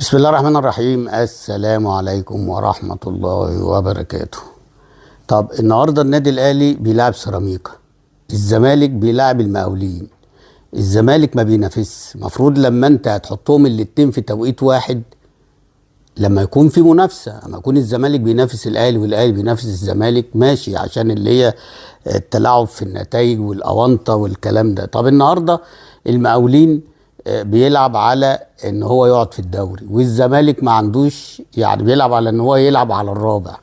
بسم الله الرحمن الرحيم. السلام عليكم ورحمة الله وبركاته. طب النهاردة النادي الأهلي بيلعب سيراميكا، الزمالك بيلعب المقاولين. الزمالك ما بينافسش، مفروض لما انت هتحطهم الاتنين في توقيت واحد لما يكون في منافسة، لما يكون الزمالك بينافس الأهلي والأهلي بينافس الزمالك ماشي، عشان اللي هي التلاعب في النتائج والأونطة والكلام ده. طب النهاردة المقاولين بيلعب على ان هو يقعد في الدوري، والزمالك ما عندوش، يعني بيلعب على ان هو يلعب على الرابع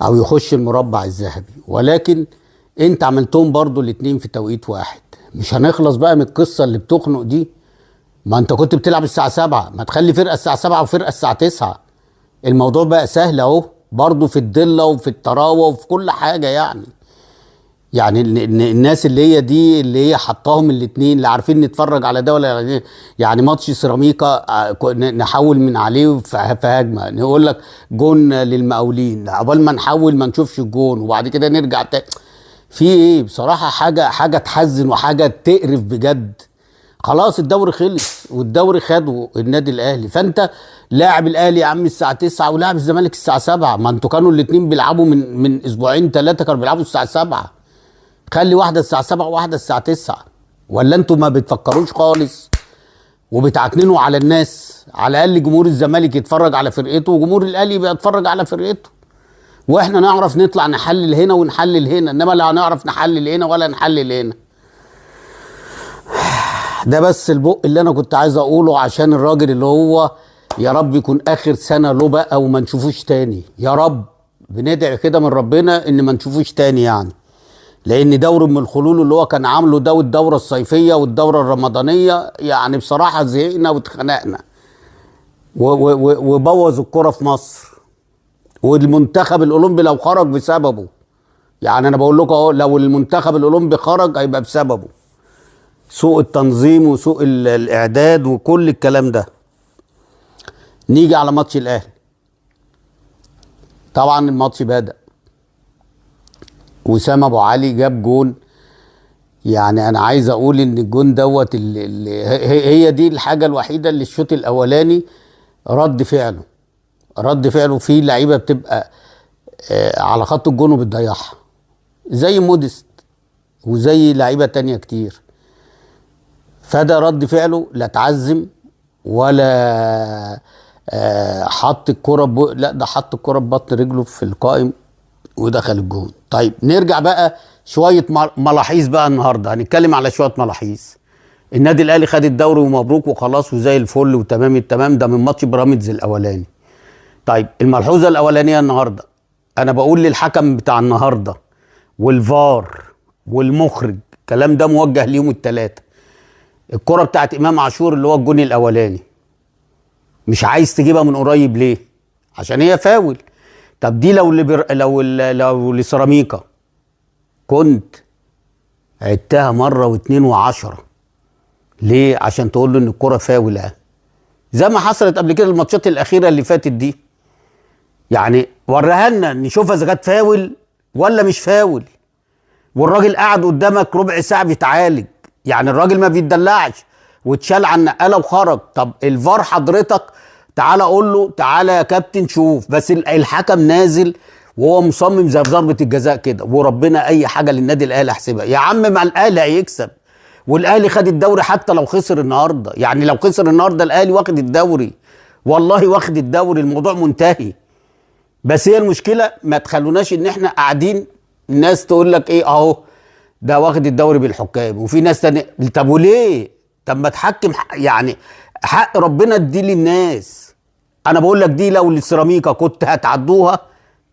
او يخش المربع الذهبي. ولكن انت عملتهم برضو الاتنين في توقيت واحد، مش هنخلص بقى من القصة اللي بتخنق دي. ما انت كنت بتلعب الساعة 7، ما تخلي فرقة الساعة 7 وفرقة الساعة 9. الموضوع بقى سهل اهو، برضو في الضلة وفي الطراوة وفي كل حاجة. يعني الناس اللي هي دي اللي هي حطاهم الاتنين، لا عارفين نتفرج على ده ولا يعني ماتش سيراميكا نحول من عليه في هجمه، نقول لك جون للمقاولين، عقبال ما نحول ما نشوفش الجون وبعد كده نرجع تاني. في ايه بصراحه؟ حاجه تحزن وحاجه تقرف بجد. خلاص الدوري خلص والدوري خده النادي الاهلي، فانت لاعب الاهلي يا عم الساعه 9 ولاعب الزمالك الساعه 7. ما انتوا كانوا الاتنين بيلعبوا من اسبوعين ثلاثه، كانوا بيلعبوا الساعه 7. خلي واحدة الساعة 7 وواحدة الساعة 9. ولا انتوا ما بتفكروش خالص وبتعكننوا على الناس؟ على الأقل جمهور الزمالك يتفرج على فرقته وجمهور الأهلي بيتفرج على فرقته، واحنا نعرف نطلع نحلل هنا ونحلل هنا، انما لا هنعرف نحلل هنا ولا نحلل هنا. ده بس البق اللي انا كنت عايز اقوله عشان الراجل اللي هو يا رب يكون اخر سنة له بقى وما نشوفوش تاني، يا رب بندعي كده من ربنا ان ما نشوفوش تاني. يعني لان دور من الخلول اللي هو كان عامله ده، والدوره الصيفيه والدوره الرمضانيه، يعني بصراحه زهقنا واتخنقنا وبوظ الكره في مصر. والمنتخب الاولمبي لو خرج بسببه، يعني انا بقول لكم اهو، لو المنتخب الاولمبي خرج هيبقى بسببه، سوء التنظيم وسوء الاعداد وكل الكلام ده. نيجي على ماتش الاهلي. طبعا الماتش بدأ وسام ابو علي جاب جون. يعني انا عايز اقول ان الجون دوت اللي هي دي الحاجه الوحيده اللي الشوط الاولاني رد فعله في لعيبه بتبقى على خط الجون وبتضيعها، زي موديست وزي لعيبه تانية كتير. فده رد فعله، لا تعزم ولا حط الكره لا، ده حط الكره ببطن رجله في القائم ودخل الجون. طيب نرجع بقى شويه ملاحظ بقى. النهارده هنتكلم على شويه ملاحظ. النادي الاهلي خد الدوري ومبروك وخلاص وزي الفل وتمام التمام، ده من ماتش بيراميدز الاولاني. طيب الملحوظه الاولانيه النهارده، انا بقول للحكم بتاع النهارده والفار والمخرج، الكلام ده موجه ليهم الثلاثه. الكره بتاعت امام عاشور اللي هو الجون الاولاني، مش عايز تجيبها من قريب ليه؟ عشان هي فاول. طب دي لو لسيراميكا كنت عدتها مره واثنين وعشرة. ليه؟ عشان تقول له ان الكره فاوله، زي ما حصلت قبل كده الماتشات الاخيره اللي فاتت دي. يعني وريها لنا نشوفها اذا كانت فاول ولا مش فاول. والراجل قاعد قدامك ربع ساعه بيتعالج، يعني الراجل ما بيتدلعش واتشال على النقاله وخرج. طب الفار حضرتك تعالى اقول له تعالى يا كابتن شوف، بس الحكم نازل وهو مصمم زي في ضربه الجزاء كده، وربنا اي حاجه للنادي الاهلي احسبها. يا عم ما الاهلي هيكسب، والاهلي خد الدوري حتى لو خسر النهارده. يعني لو خسر النهارده الاهلي واخد الدوري، والله واخد الدوري، الموضوع منتهي. بس هي المشكله ما تخلوناش ان احنا قاعدين الناس تقول لك ايه اهو ده واخد الدوري بالحكام، وفي ناس تانية. طب وليه؟ طب ما تحكم، يعني حق ربنا اديه للناس. انا بقول لك دي لو للسيراميكا كنت هتعدوها،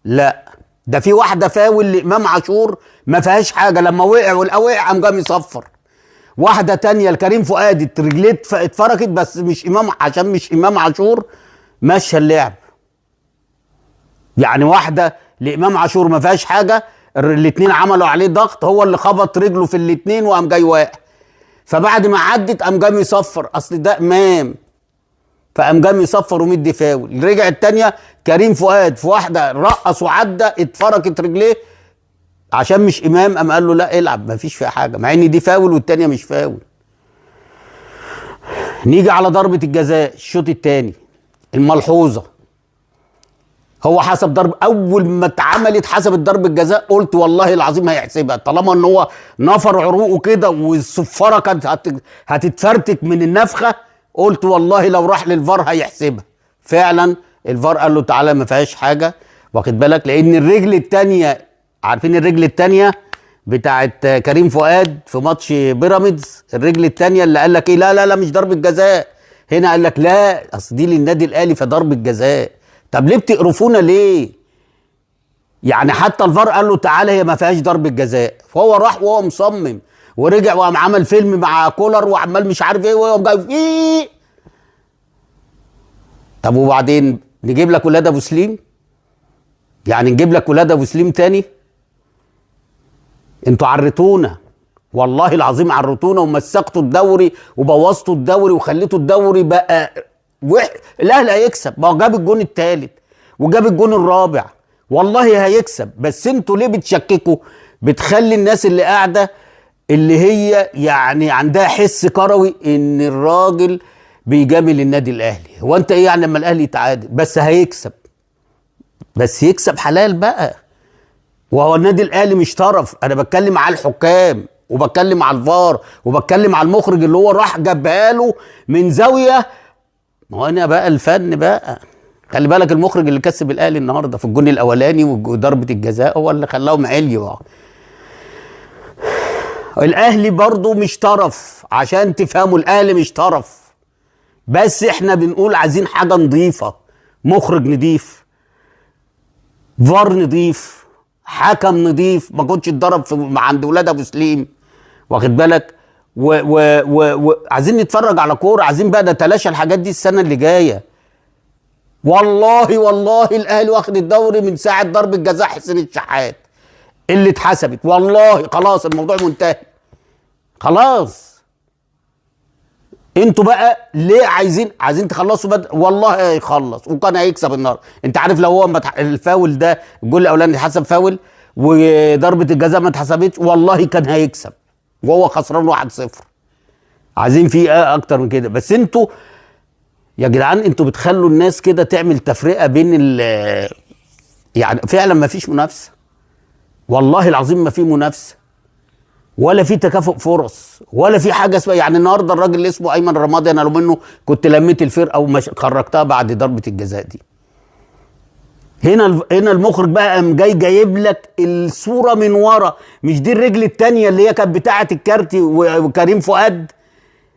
لا ده في واحده فاول لامام عاشور ما فيهاش حاجه، لما وقع قام جاي يصفر. واحده تانية لكريم فؤاد رجليه اتفركت، بس مش امام، عشان مش امام عاشور مشى اللعب. يعني واحده لامام عاشور ما فيهاش حاجه، الاثنين عملوا عليه ضغط، هو اللي خبط رجله في الاثنين وقام جاي واقع. فبعد ما عدت قام جاي يصفر، اصل ده امام، فقام جاي يصفر ومدي فاول. رجع الثانيه كريم فؤاد في واحده رقص وعدى اتفركت رجليه، عشان مش امام قام قال له لا العب ما فيش فيها حاجه، مع ان دي فاول والثانيه مش فاول. نيجي على ضربه الجزاء الشوط الثاني. الملحوظه، هو حسب ضرب، اول ما اتعملت حسبت ضربه جزاء قلت والله العظيم هيحسبها، طالما ان هو نفر عروقه كده والصفاره كانت هتتفرتك من النفخه، قلت والله لو راح للفار هيحسبها. فعلا الفار قال له تعالى ما فيهاش حاجه، واخد بالك، لان الرجل الثانيه، عارفين الرجل الثانيه بتاعت كريم فؤاد في ماتش بيراميدز، الرجل الثانيه اللي قال لك ايه، لا لا لا مش ضربه جزاء، هنا قال لك لا اصل دي للنادي الاهلي فضربه جزاء. طب ليه بتقرفونا ليه؟ يعني حتى الفار قال له تعالى هي ما فيهاش ضربه جزاء، فهو راح وهو مصمم ورجع وقام عمل فيلم مع كولر وعمال مش عارف ايه وهو جاي ايه. طب وبعدين نجيب لك ولاد ابو سليم؟ يعني نجيب لك ولاد ابو سليم تاني؟ انتوا عرتونا والله العظيم، عرتونا ومسكتوا الدوري وبوظتوا الدوري وخليتوا الدوري بقى الاهلي هيكسب، ما هو جاب الجون الثالث وجاب الجون الرابع، والله هيكسب، بس انتوا ليه بتشككوا؟ بتخلي الناس اللي قاعده اللي هي يعني عندها حس كروي ان الراجل بيجامل النادي الاهلي. هو انت ايه يعني لما الاهلي يتعادل؟ بس هيكسب، بس يكسب حلال بقى. وهو النادي الاهلي مش طرف، انا بتكلم على الحكام وبتكلم على الفار وبتكلم على المخرج اللي هو راح جابها له من زاويه. ما هو هنا بقى الفن بقى، خلي بالك المخرج اللي كسب الاهلي النهارده في الجون الاولاني وضربه الجزاء هو اللي خلاهم عليوا. الاهلي برضو مش طرف، عشان تفهموا الاهلي مش طرف، بس احنا بنقول عايزين حاجه نظيفه، مخرج نضيف، فار نضيف، حكم نضيف، ما كنتش اتضرب عند ولاد ابو سليم، واخد بالك، وعايزين نتفرج على كوره، عايزين بقى نتلاشى الحاجات دي السنه اللي جايه. والله والله الاهلي واخد الدوري من ساعه ضربه جزاء حسين الشحات اللي اتحسبت، والله خلاص الموضوع منتهي خلاص. انتوا بقى ليه عايزين تخلصوا والله هيخلص وكان هيكسب النهارده. انت عارف لو هو الفاول ده الجول الاولاني اتحسب فاول وضربه الجزاء ما اتحسبتش، والله كان هيكسب وهو خسران 1-0. عايزين فيه ايه اكتر من كده؟ بس انتوا يا جدعان انتوا بتخلوا الناس كده تعمل تفرقه بين يعني فعلا ما فيش منافسه، والله العظيم ما في منافسه ولا في تكافؤ فرص ولا في حاجه اسمها. يعني النهارده الراجل اللي اسمه ايمن رمادي انا لو منه كنت لميت الفرقه وخرجتها بعد ضربه الجزاء دي. هنا المخرج بقى قام جايب لك الصوره من ورا، مش دي الرجل الثانيه اللي هي كانت بتاعه الكارتي وكريم فؤاد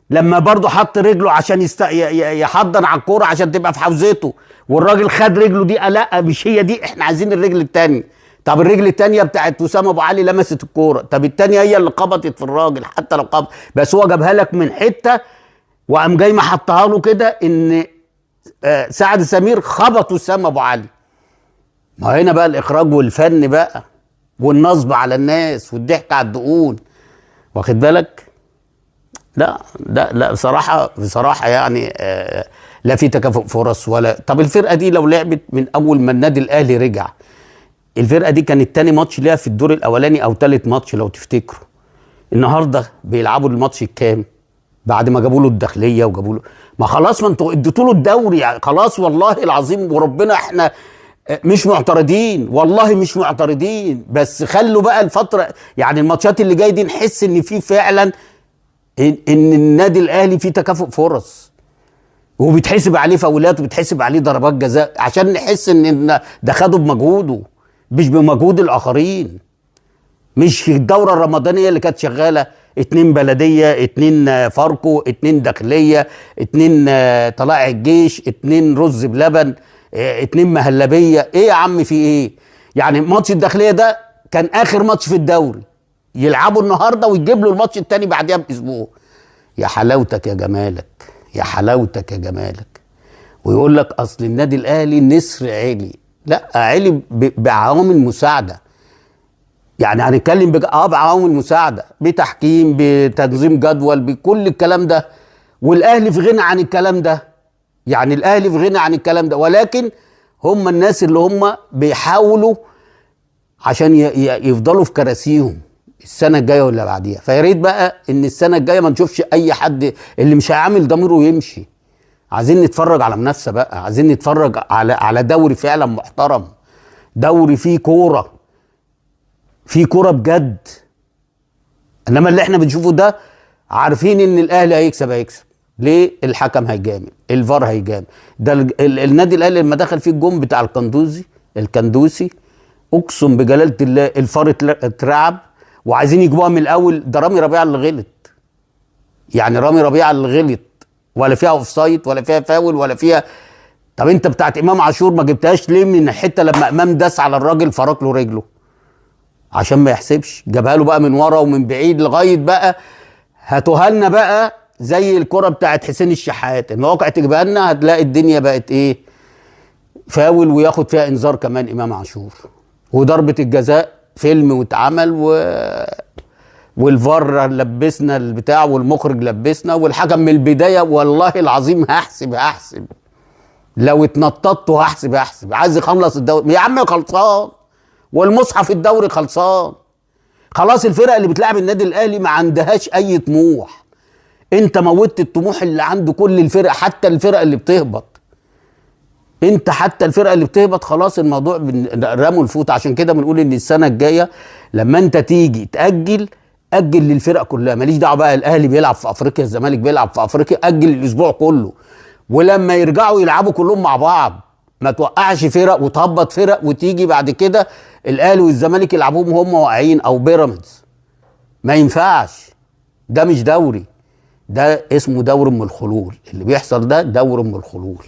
لما برضه حط رجله عشان يحضن على الكوره عشان تبقى في حوزته والراجل خد رجله دي. لا مش هي دي، احنا عايزين الرجل الثانيه. طب الرجل الثانيه بتاعت وسام ابو علي لمست الكوره، طب الثانيه هي اللي خبطت في الراجل حتى لو خبط، بس هو جابها لك من حته وقام جاي محطها له كده ان سعد سمير خبط وسام ابو علي. ما هنا بقى الاخراج والفن بقى والنصب على الناس والضحك على الدقون، واخد بالك. لا بصراحه يعني لا في تكافؤ فرص ولا. طب الفرقه دي لو لعبت من اول ما النادي الاهلي رجع، الفرقه دي كانت تاني ماتش ليها في الدور الاولاني او تالت ماتش لو تفتكروا. النهارده بيلعبوا الماتش الكام بعد ما جابوا له الداخليه وجابوا له، ما خلاص ما انتوا اديتوا له الدوري يعني خلاص، والله العظيم وربنا احنا مش معترضين، والله مش معترضين، بس خلوا بقى الفتره يعني الماتشات اللي جايه دي نحس ان في فعلا ان النادي الاهلي فيه تكافؤ فرص وبيتحسب عليه فاولات وبيتحسب عليه ضربات جزاء عشان نحس ان ده خده بمجهوده مش بمجهود الاخرين. مش الدوره الرمضانيه اللي كانت شغاله 2 بلديه 2 فاركو 2 داخليه 2 طلائع الجيش 2 رز بلبن 2 مهلبيه. ايه يا عم في ايه؟ يعني ماتش الداخليه ده كان اخر ماتش في الدوري يلعبوا النهارده ويجيب له الماتش التاني بعديها باسبوع. يا حلاوتك يا جمالك، يا حلاوتك يا جمالك. ويقول لك اصل النادي الاهلي نسر عالي، لا عالي بعوامل مساعده. يعني هنتكلم بعوامل مساعده، بتحكيم، بتنظيم جدول، بكل الكلام ده، والاهلي في غنى عن الكلام ده. يعني الاهلي في غنى عن الكلام ده، ولكن هم الناس اللي هم بيحاولوا عشان يفضلوا في كراسيهم السنه الجايه ولا بعديها. فيا ريت بقى ان السنه الجايه ما نشوفش اي حد اللي مش هيعمل ضميره يمشي، عايزين نتفرج على منافسه بقى، عايزين نتفرج على دوري فعلا محترم، دوري فيه كوره، فيه كوره بجد. انما اللي احنا بنشوفه ده عارفين ان الاهلي هيكسب. ليه؟ الحكم هيجامل، الفار هيجامل. ده النادي الاهلي لما دخل فيه الجون بتاع الكندوسي، اقسم بجلاله الله الفار اترعب وعايزين يجيبوها من الاول. ده رامي ربيعه اللي غلط، يعني رامي ربيعه اللي غلط، ولا فيها اوف سايد ولا فيها فاول ولا فيها. طب انت بتاعت امام عاشور ما جبتهاش ليه من الحته لما امام داس على الراجل فرق له رجله عشان ما يحسبش؟ جابها له بقى من ورا ومن بعيد لغايه بقى هاتوها لنا بقى زي الكره بتاعت حسين الشحات، المواقع تجيبها لنا هتلاقي الدنيا بقت ايه؟ فاول وياخد فيها انذار كمان امام عاشور، وضربه الجزاء فيلم واتعمل والفار لبسنا البتاع والمخرج لبسنا والحكم من البدايه. والله العظيم هحسب لو اتنططت هحسب. عايز يخلص الدوري يا عم، خلصان، والمصحف الدوري خلصان خلاص. الفرق اللي بتلعب النادي الاهلي ما عندهاش اي طموح، انت موتت الطموح اللي عنده كل الفرق، حتى الفرق اللي بتهبط. حتى الفرقه اللي بتهبط خلاص الموضوع رموا الفوت. عشان كده بنقول ان السنه الجايه لما انت تيجي اجل للفرق كلها، ماليش دعوه بقى الاهلي بيلعب في افريقيا الزمالك بيلعب في افريقيا، اجل الاسبوع كله، ولما يرجعوا يلعبوا كلهم مع بعض. ما توقعش فرق وتهبط فرق وتيجي بعد كده الاهلي والزمالك يلعبوهم هم واقعين او بيراميدز. ما ينفعش، ده مش دوري، ده اسمه دور ام الخلول. اللي بيحصل ده دور ام الخلول.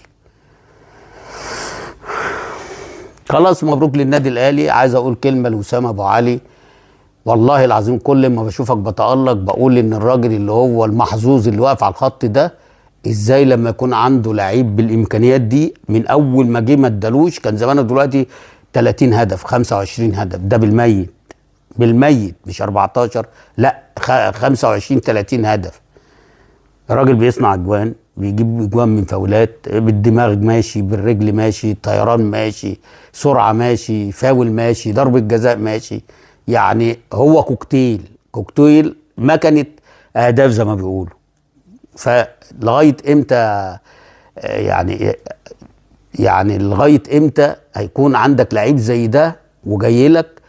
خلاص مبروك للنادي الاهلي. عايز اقول كلمه لوسام ابو علي، والله العظيم كل ما بشوفك بتألق بقول ان الراجل اللي هو المحظوظ اللي واقف على الخط ده، ازاي لما يكون عنده لعيب بالامكانيات دي من اول ما جه ما ادالوش، كان زمانه دلوقتي 30 هدف 25 هدف، ده بالميت مش 14، لا 25 30 هدف. الراجل بيصنع اجوان، بيجيب اجوان من فاولات، بالدماغ ماشي، بالرجل ماشي، طيران ماشي، سرعه ماشي، فاول ماشي، ضربه جزاء ماشي. يعني هو كوكتيل مكنه اهداف زي ما بيقولوا. فلغايه امتى يعني لغايه امتى هيكون عندك لعيب زي ده وجاي لك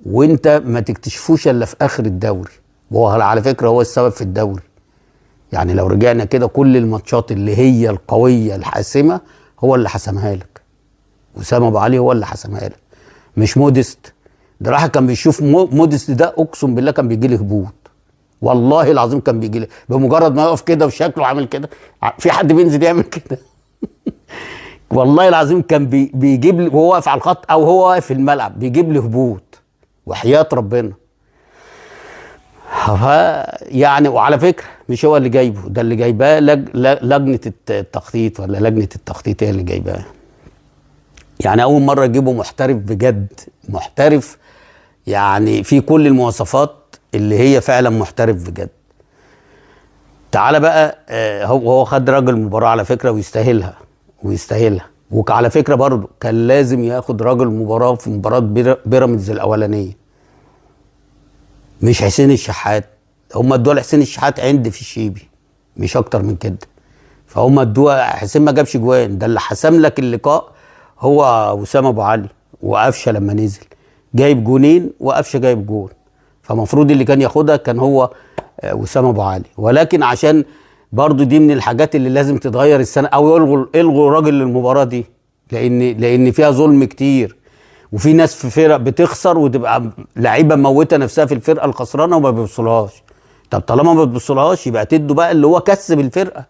وانت ما تكتشفوش الا في اخر الدوري؟ وهو على فكره هو السبب في الدوري. يعني لو رجعنا كده كل الماتشات اللي هي القويه الحاسمه هو اللي حسمها لك، وسام ابو علي هو اللي حسمها لك، مش موديست. ده راح كان بيشوف موديست ده اقسم بالله كان بيجي لي هبوط، والله العظيم كان بيجي لي بمجرد ما يقف كده وشكله عامل كده. في حد بينزل يعمل كده؟ والله العظيم كان بيجيب لي وهو واقف على الخط او هو واقف في الملعب بيجيب لي هبوط وحياة ربنا. يعني وعلى فكره مش هو اللي جايبه، ده اللي جايباه لجنه التخطيط، ولا لجنه التخطيط هي اللي جايباه. يعني اول مره يجيبوا محترف بجد، محترف يعني في كل المواصفات اللي هي فعلا محترف بجد. تعالى بقى هو خد راجل المباراه على فكره ويستاهلها. وعلى فكره برضه كان لازم ياخد راجل المباراه في مباراه بيراميدز الاولانيه، مش حسين الشحات. هم ادوها لحسين الشحات عند في الشيبي مش اكتر من كده، فهم ادوها. حسين ما جابش جوان، ده اللي حسم لك اللقاء هو وسام ابو علي وقفشه لما نزل جايب جونين وقفشه جايب جون. فمفروض اللي كان ياخدها كان هو وسام ابو علي. ولكن عشان برضو دي من الحاجات اللي لازم تتغير السنه، او الغوا راجل المباراه دي، لان فيها ظلم كتير، وفي ناس في فرق بتخسر وتبقى لعيبه موته نفسها في الفرقه الخسرانه وما بيبصلهاش. طب طالما ما بتبصلهاش يبقى تدوا بقى اللي هو كسب الفرقه،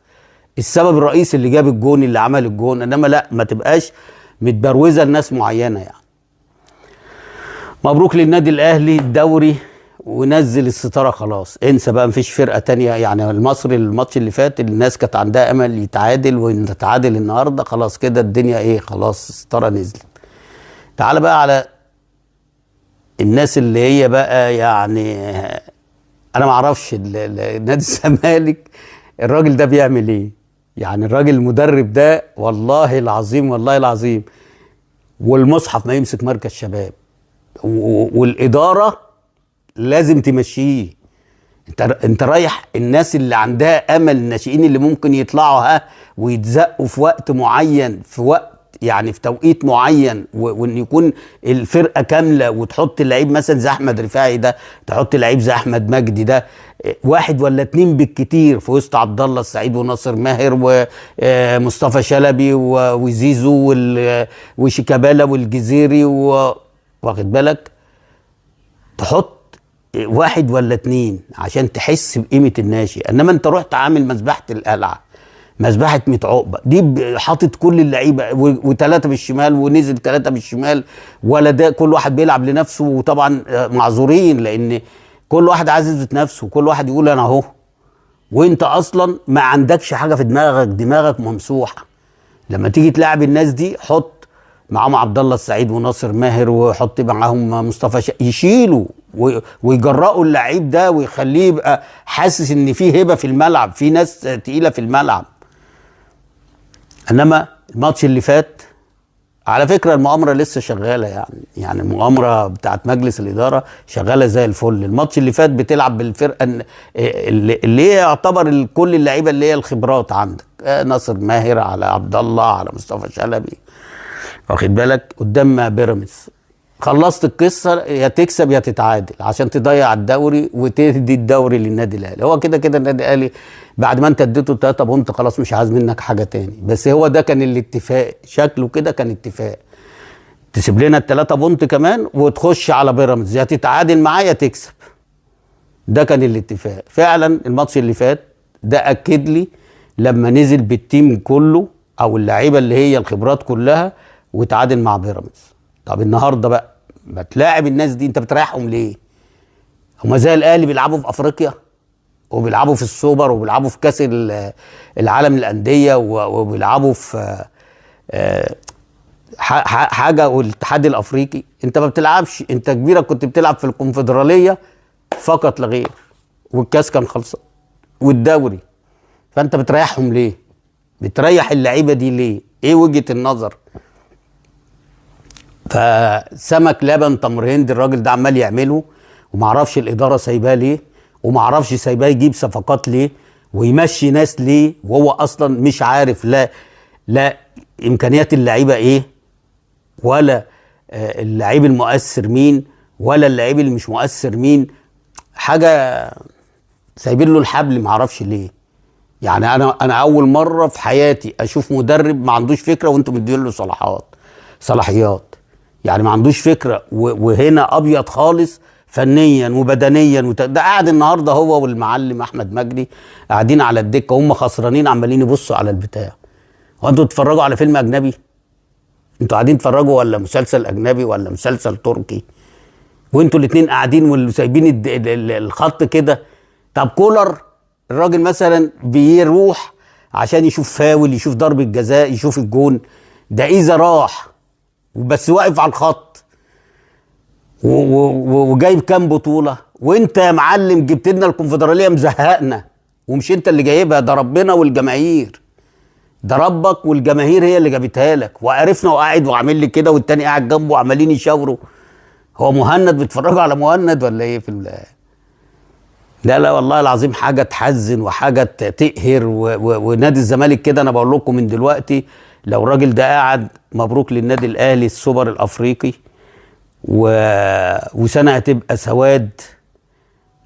السبب الرئيسي اللي جاب الجون اللي عمل الجون. انما لا، ما تبقاش متبروزه لناس معينه. يعني مبروك للنادي الاهلي الدوري، ونزل الستاره خلاص، انسى بقى مفيش فرقه تانية. يعني المصري الماتش اللي فات الناس كانت عندها امل يتعادل، ونتعادل النهارده خلاص كده الدنيا ايه، خلاص الستاره نزلت. تعال بقى على الناس اللي هي بقى يعني انا ما اعرفش نادي الزمالك الراجل ده بيعمل ايه. يعني الراجل المدرب ده والله العظيم والمصحف ما يمسك مركز شباب، والاداره لازم تمشيه. انت رايح الناس اللي عندها امل، الناشئين اللي ممكن يطلعوا ويتزقوا في وقت معين، في وقت يعني في توقيت معين، وان يكون الفرقه كامله، وتحط اللعيب مثلا زي احمد رفاعي ده، تحط لعيب زي احمد مجدي ده، واحد ولا اتنين بالكتير في وسط عبد الله السعيد وناصر ماهر ومصطفى شلبي وزيزو وشيكابالا والجزيري، واخد بالك، تحط واحد ولا اتنين عشان تحس بقيمه الناشئ. انما انت رحت عامل مذبحه القلعه، مذبحه 100 عقبه دي، حاطط كل اللعيبه وثلاثه بالشمال ونزل ثلاثه بالشمال، ولا ده كل واحد بيلعب لنفسه. وطبعا معذورين لان كل واحد عايز يثبت نفسه، وكل واحد يقول انا اهو، وانت اصلا ما عندكش حاجه في دماغك، دماغك ممسوحه. لما تيجي تلعب الناس دي، حط معاهم عبد الله السعيد وناصر ماهر، وحط معاهم مصطفى يشيلوا ويجرأوا اللعيب ده، ويخليه يبقى حاسس ان في هبه في الملعب، في ناس تقيله في الملعب. انما الماتش اللي فات، على فكره المؤامره لسه شغاله، يعني المؤامره بتاعت مجلس الاداره شغاله زي الفل. الماتش اللي فات بتلعب بالفرقه اللي هي يعتبر كل اللعيبه اللي هي الخبرات عندك، ناصر ماهر على عبد الله على مصطفى شلبي، واخد بالك، قدام بيراميدز. خلصت القصه، يا تكسب يا تتعادل عشان تضيع الدوري وتدي الدوري للنادي الاهلي. هو كده كده النادي الاهلي بعد ما انت اديته 3 بونت خلاص مش عايز منك حاجه تاني، بس هو ده كان الاتفاق، شكله كده كان اتفاق، تسيب لنا ال3 بونت كمان وتخش على بيراميدز، يا تتعادل معاه يا تكسب. ده كان الاتفاق فعلا. الماتش اللي فات ده اكد لي لما نزل بالتيم كله او اللعيبه اللي هي الخبرات كلها وتعادل مع بيراميدز. طب النهارده بقى ما تلاعب الناس دي، انت بتريحهم ليه؟ هما زي الاهلي بيلعبوا في افريقيا وبيلعبوا في السوبر وبيلعبوا في كاس العالم للانديه وبيلعبوا في حاجه، والاتحاد الافريقي. انت ما بتلعبش، انت كبيرك كنت بتلعب في الكونفدراليه فقط لا غير، والكاس كان خلصان والدوري. فانت بتريحهم ليه؟ بتريح اللعيبه دي ليه؟ ايه وجهه النظر؟ فسمك لبن تمر هند الراجل ده عمال يعمله، ومعرفش الاداره سايباه ليه، ومعرفش سايباه يجيب صفقات ليه ويمشي ناس ليه، وهو اصلا مش عارف لا امكانيات اللعيبه ايه، ولا اللعيب المؤثر مين، ولا اللعيب اللي مش مؤثر مين. حاجه سايبين له الحبل، معرفش ليه. يعني انا اول مره في حياتي اشوف مدرب ما عندوش فكره وانتم مدين له صلاحيات، يعني ما عندوش فكره، وهنا ابيض خالص فنيا وبدنيا. ده قاعد النهارده هو والمعلم احمد مجدي قاعدين على الدكه، هم خسرانين عمالين يبصوا على البتاع. هو انتوا بتتفرجوا على فيلم اجنبي؟ انتوا قاعدين تتفرجوا ولا مسلسل اجنبي ولا مسلسل تركي؟ وانتوا الاثنين قاعدين وسايبين الخط كده. طب كولر الراجل مثلا بيروح عشان يشوف فاول، يشوف ضربه جزاء، يشوف الجون، ده اذا راح بس واقف على الخط وجايب كام بطوله. وانت يا معلم جبت لنا الكونفدراليه مزهقنا، ومش انت اللي جايبها، ده ربنا والجماهير، ده ربك والجماهير هي اللي جابتها لك. وعرفنا وقاعد وعامل لي كده والتاني قاعد جنبه عمالين يشاوروا. هو مهند بيتفرجوا على مهند ولا ايه في لا والله العظيم حاجه تحزن وحاجه تقهر. ونادي الزمالك كده انا بقول لكم من دلوقتي، لو الراجل ده قاعد، مبروك للنادي الاهلي السوبر الافريقي، وسنه هتبقى سواد،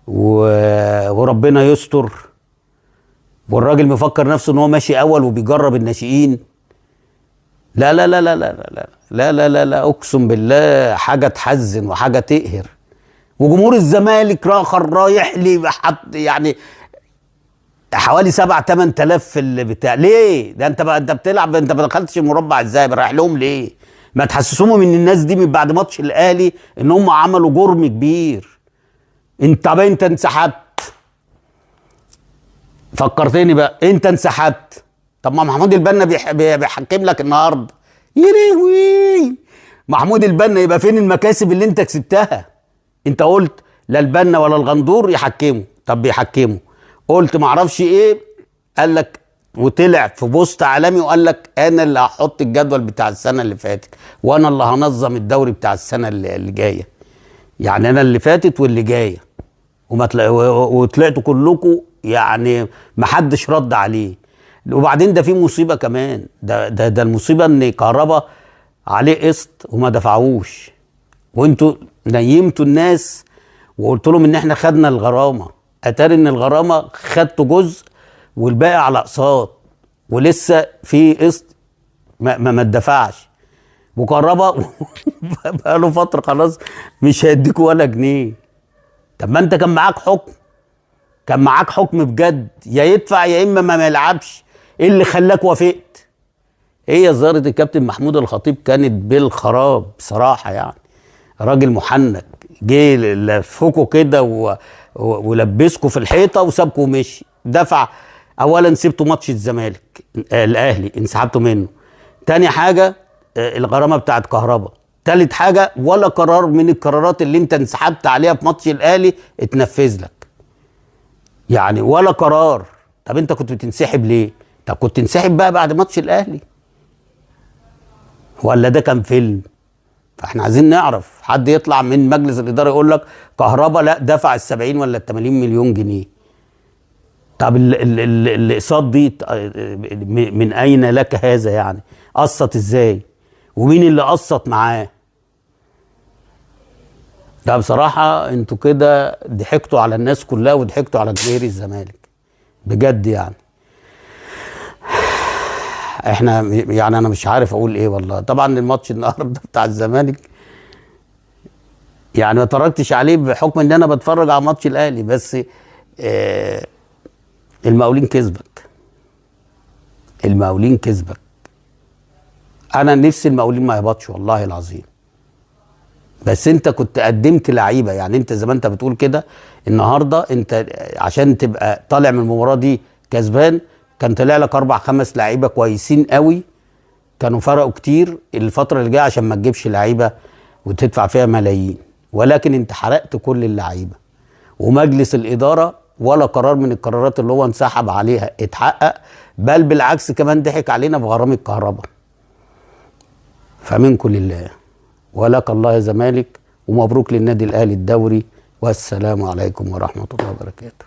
وربنا يستر. والراجل مفكر نفسه ان هو ماشي اول وبيجرب الناشئين. لا لا لا لا لا لا لا لا لا لا اقسم بالله حاجه تحزن وحاجه تقهر. وجمهور الزمالك رايح لي يعني حوالي 7-8 آلاف في البتاع. ليه؟ ده انت بتلعب، انت ما دخلتش المربع ازاي؟ رايح لهم ليه؟ ما تحسسوهم ان الناس دي من بعد ماتش الاهلي ان هم عملوا جرم كبير. انت انسحبت، فكرتني بقى، انت انسحبت. طب ما محمود البنا بيحكم لك النهارده. يلهوي، محمود البنا يبقى فين المكاسب اللي انت كسبتها؟ انت قلت لا البنا ولا الغندور يحكموا، طب بيحكموا. قلت معرفش ايه، قال لك وطلع في بوست عالمي وقال لك انا اللي هحط الجدول بتاع السنه اللي فاتت، وانا اللي هنظم الدوري بتاع السنه اللي جايه. يعني انا اللي فاتت واللي جايه، وطلعتوا كلكم يعني ما حدش رد عليه. وبعدين ده في مصيبه كمان، ده المصيبه ان كهربا عليه قسط وما دفعوش، وانتوا نيمتوا الناس وقلت لهم ان احنا خدنا الغرامه. اتاري ان الغرامه خدتوا جزء والباقي على اقساط، ولسه في قسط ما اتدفعش. وكهربا بقاله فتره خلاص مش هيديكوا ولا جنيه. طب ما انت كان معاك حكم، كان معاك حكم بجد، يا يدفع يا اما ما يلعبش. ايه اللي خلاك وافقت؟ هي زياره الكابتن محمود الخطيب كانت بالخراب بصراحه، يعني راجل محنك جه لفكوا كده ولبسكوا في الحيطه وسابكوا ومشي. دفع اولا سبتوا ماتش الزمالك الاهلي انسحبتوا منه، تاني حاجه الغرامه بتاعت كهربا، تالت حاجه ولا قرار من القرارات اللي انت انسحبت عليها في ماتش الاهلي اتنفذ لك، يعني ولا قرار. طب انت كنت بتنسحب ليه؟ طب كنت تنسحب بقى بعد ماتش الاهلي، ولا ده كان فيلم؟ فاحنا عايزين نعرف، حد يطلع من مجلس الاداره يقول لك كهربا لا دفع ال70 ولا ال80 مليون جنيه. طب الاقساط دي من اين لك هذا؟ يعني قسط ازاي؟ ومين اللي قسط معاه؟ ده بصراحه انتوا كده ضحكتوا على الناس كلها وضحكتوا على جماهير الزمالك بجد. يعني احنا يعني انا مش عارف اقول ايه والله. طبعا الماتش النهارده بتاع الزمالك يعني ما اتفرجتش عليه بحكم ان انا بتفرج على ماتش الاهلي، بس المقاولين كسبك، المقاولين كسبك. انا نفسي المقاولين ما يهبطش والله العظيم، بس انت كنت قدمت لعيبه. يعني انت زي ما انت بتقول كده النهارده انت عشان تبقى طالع من المباراه دي كسبان، كان طلع لك 4 5 لعيبه كويسين قوي كانوا فرقوا كتير الفتره اللي جايه عشان ما تجيبش لعيبه وتدفع فيها ملايين. ولكن انت حرقت كل اللعيبه، ومجلس الاداره ولا قرار من القرارات اللي هو انسحب عليها اتحقق، بل بالعكس كمان ضحك علينا بغرامه الكهرباء. فمنكم لله ولك الله يا زمالك، ومبروك للنادي الاهلي الدوري، والسلام عليكم ورحمه الله وبركاته.